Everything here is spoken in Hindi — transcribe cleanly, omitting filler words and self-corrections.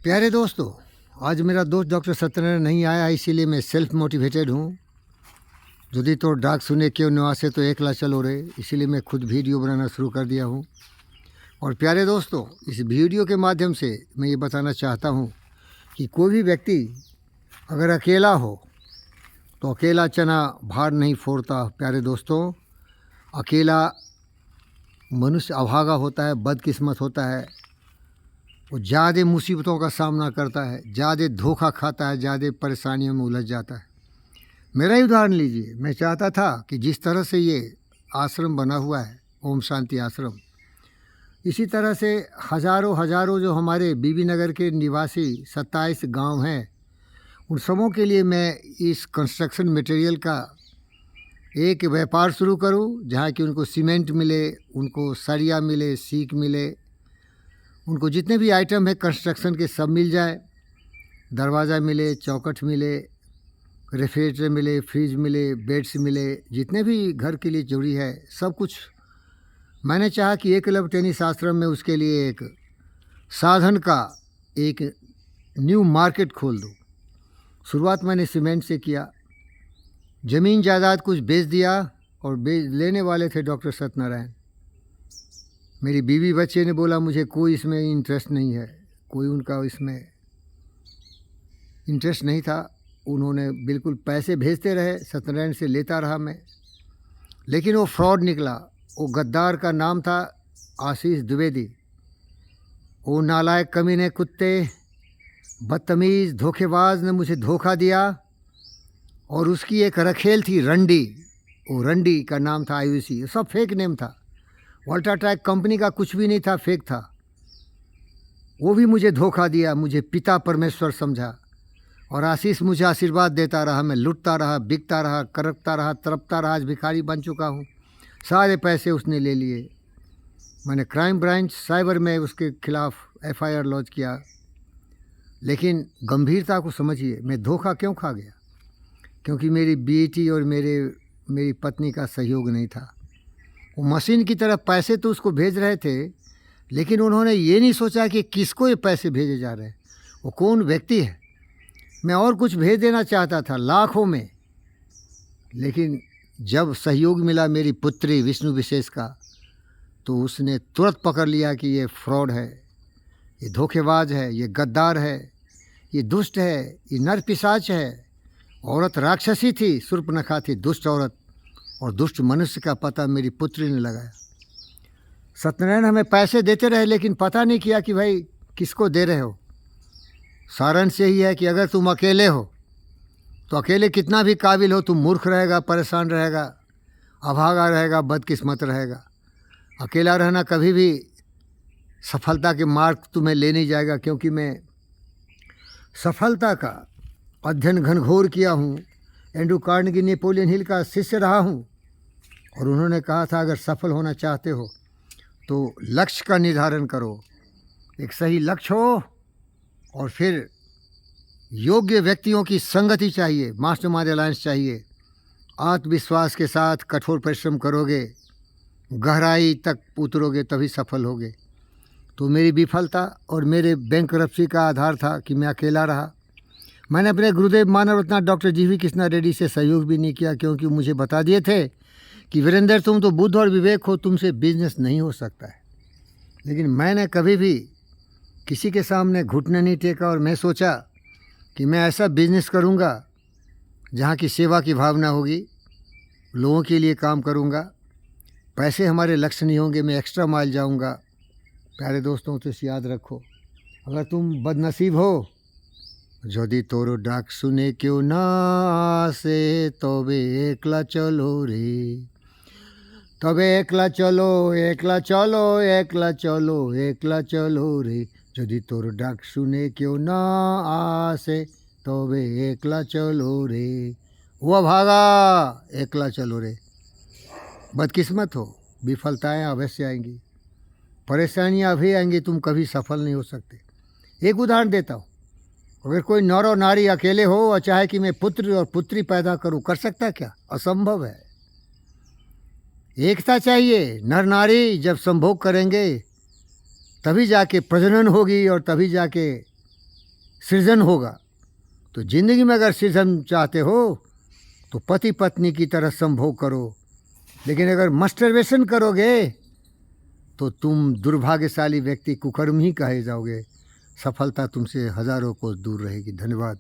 प्यारे दोस्तों, आज मेरा दोस्त डॉक्टर सत्यनारायण नहीं आया, इसीलिए मैं सेल्फ मोटिवेटेड हूँ। यदि तो डाक सुने क्यों न आसे तो एकला चलो रे, इसीलिए मैं खुद वीडियो बनाना शुरू कर दिया हूँ। और प्यारे दोस्तों, इस वीडियो के माध्यम से मैं ये बताना चाहता हूँ कि कोई भी व्यक्ति अगर अकेला हो तो अकेला चना भार नहीं फोड़ता। प्यारे दोस्तों, अकेला मनुष्य अभागा होता है, बदकिस्मत होता है। वो ज़्यादा मुसीबतों का सामना करता है, ज़्यादा धोखा खाता है, ज़्यादा परेशानियों में उलझ जाता है। मेरा ही उदाहरण लीजिए। मैं चाहता था कि जिस तरह से ये आश्रम बना हुआ है, ओम शांति आश्रम, इसी तरह से हज़ारों जो हमारे बीबी नगर के निवासी 27 गांव हैं, उन सबों के लिए मैं इस कंस्ट्रक्शन मटेरियल का एक व्यापार शुरू करूं, जहां कि उनको सीमेंट मिले, उनको सरिया मिले, सीक मिले, उनको जितने भी आइटम है कंस्ट्रक्शन के सब मिल जाए। दरवाज़ा मिले, चौखट मिले, रेफ्रिजरेटर मिले, फ्रिज मिले, बेड्स मिले, जितने भी घर के लिए जरूरी है सब कुछ। मैंने चाहा कि एकलव्य टेनिस आश्रम में उसके लिए एक साधन का एक न्यू मार्केट खोल दूँ। शुरुआत मैंने सीमेंट से किया, ज़मीन जायदाद कुछ बेच दिया और लेने वाले थे डॉक्टर सत्यनारायण। मेरी बीवी बच्चे ने बोला मुझे कोई इसमें इंटरेस्ट नहीं है, कोई उनका इसमें इंटरेस्ट नहीं था। उन्होंने बिल्कुल पैसे भेजते रहे, सत्यनारायण से लेता रहा मैं, लेकिन वो फ्रॉड निकला। वो गद्दार का नाम था आशीष द्विवेदी। वो नालायक कमीने कुत्ते, बदतमीज़ धोखेबाज ने मुझे धोखा दिया। और उसकी एक रखेल थी रंडी, वो रंडी का नाम था आयुषी। सब फेक नेम था। अल्ट्राटेक कंपनी का कुछ भी नहीं था, फेक था। वो भी मुझे धोखा दिया, मुझे पिता परमेश्वर समझा। और आशीष मुझे आशीर्वाद देता रहा, मैं लुटता रहा, बिकता रहा, करकता रहा, तड़पता रहा, आज भिखारी बन चुका हूँ। सारे पैसे उसने ले लिए। मैंने क्राइम ब्रांच साइबर में उसके खिलाफ FIR लॉन्च किया। लेकिन गंभीरता को समझिए, मैं धोखा क्यों खा गया? क्योंकि मेरी बेटी और मेरी पत्नी का सहयोग नहीं था। वो मशीन की तरह पैसे तो उसको भेज रहे थे, लेकिन उन्होंने ये नहीं सोचा कि किसको ये पैसे भेजे जा रहे हैं, वो कौन व्यक्ति है। मैं और कुछ भेज देना चाहता था लाखों में, लेकिन जब सहयोग मिला मेरी पुत्री विष्णु विशेष का, तो उसने तुरंत पकड़ लिया कि ये फ्रॉड है, ये धोखेबाज है, ये गद्दार है, ये दुष्ट है, ये नर पिशाच है। औरत राक्षसी थी, शूर्पणखा थी, दुष्ट औरत। और दुष्ट मनुष्य का पता मेरी पुत्री ने लगाया। सत्यनारायण हमें पैसे देते रहे, लेकिन पता नहीं किया कि भाई किसको दे रहे हो। सारांश यही है कि अगर तुम अकेले हो तो अकेले कितना भी काबिल हो, तुम मूर्ख रहेगा, परेशान रहेगा, अभागा रहेगा, बदकिस्मत रहेगा। अकेला रहना कभी भी सफलता के मार्ग तुम्हें ले नहीं जाएगा। क्योंकि मैं सफलता का अध्ययन घनघोर किया हूँ। एंड्रू कार्नेगी, नेपोलियन हिल का शिष्य रहा हूँ। और उन्होंने कहा था अगर सफल होना चाहते हो तो लक्ष्य का निर्धारण करो, एक सही लक्ष्य हो, और फिर योग्य व्यक्तियों की संगति चाहिए, मास्टरमाइंड अलायंस चाहिए। आत्मविश्वास के साथ कठोर परिश्रम करोगे, गहराई तक उतरोगे, तभी सफल होगे। तो मेरी विफलता और मेरे बैंकरप्सी का आधार था कि मैं अकेला रहा। मैंने अपने गुरुदेव मानव रत्न डॉक्टर GV कृष्णा रेड्डी से सहयोग भी नहीं किया, क्योंकि मुझे बता दिए थे कि वीरेंद्र तुम तो बुद्ध और विवेक हो, तुमसे बिजनेस नहीं हो सकता है। लेकिन मैंने कभी भी किसी के सामने घुटने नहीं टेका, और मैं सोचा कि मैं ऐसा बिजनेस करूंगा जहाँ की सेवा की भावना होगी, लोगों के लिए काम करूंगा। पैसे हमारे लक्ष्य नहीं होंगे, मैं एक्स्ट्रा माइल जाऊंगा। प्यारे दोस्तों, तो इसे याद रखो, अगर तुम बदनसीब हो, যদি তোর ডাক শুনে কেউ না আসে তবে একলা চলো রে, তবে একলা চলো, একলা চলো, একলা চলো, একলা চলো রে। যদি তোর ডাক শুনে কেউ না আসে তবে একলা চলো রে। वो भागा, एकला चलो रे। बदकिस्मत हो, विफलताएं अवश्य आएंगी, परेशानियां भी आएंगी, तुम कभी सफल नहीं हो सकते। एक उदाहरण देता हूँ। अगर कोई नर और नारी अकेले हो और चाहे कि मैं पुत्र और पुत्री पैदा करूं, कर सकता क्या? असंभव है। एकता चाहिए। नर नारी जब संभोग करेंगे तभी जाके प्रजनन होगी, और तभी जाके सृजन होगा। तो ज़िंदगी में अगर सृजन चाहते हो तो पति पत्नी की तरह संभोग करो, लेकिन अगर मस्टरबेशन करोगे तो तुम दुर्भाग्यशाली व्यक्ति, कुकर्म ही कहे जाओगे। सफलता तुमसे हज़ारों कोस दूर रहेगी। धन्यवाद।